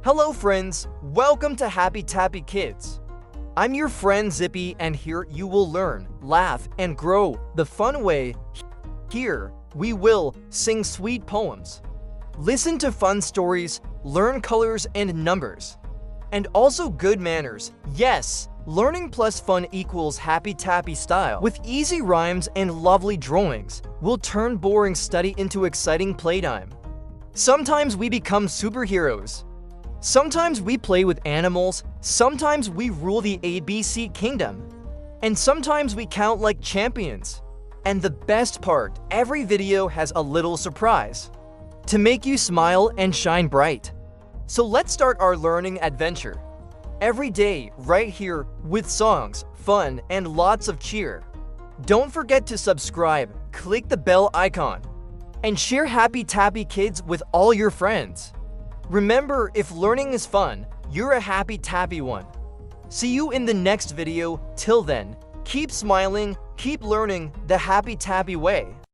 Hello friends, welcome to Happy Tappy Kids. I'm your friend Zippy, and here you will learn, laugh, and grow the fun way. Here, we will sing sweet poems, listen to fun stories, learn colors and numbers, and also good manners. Yes, learning plus fun equals Happy Tappy style. With easy rhymes and lovely drawings, we'll turn boring study into exciting playtime. Sometimes we become superheroes. Sometimes we play with animals, sometimes we rule the ABC kingdom, and sometimes we count like champions. And the best part, every video has a little surprise to make you smile and shine bright. So let's start our learning adventure. Every day, right here, with songs, fun, and lots of cheer. Don't forget to subscribe, click the bell icon, and share Happy Tappy Kids with all your friends. Remember, if learning is fun, you're a happy tappy one. See you in the next video. Till then, keep smiling, keep learning the Happy Tappy way.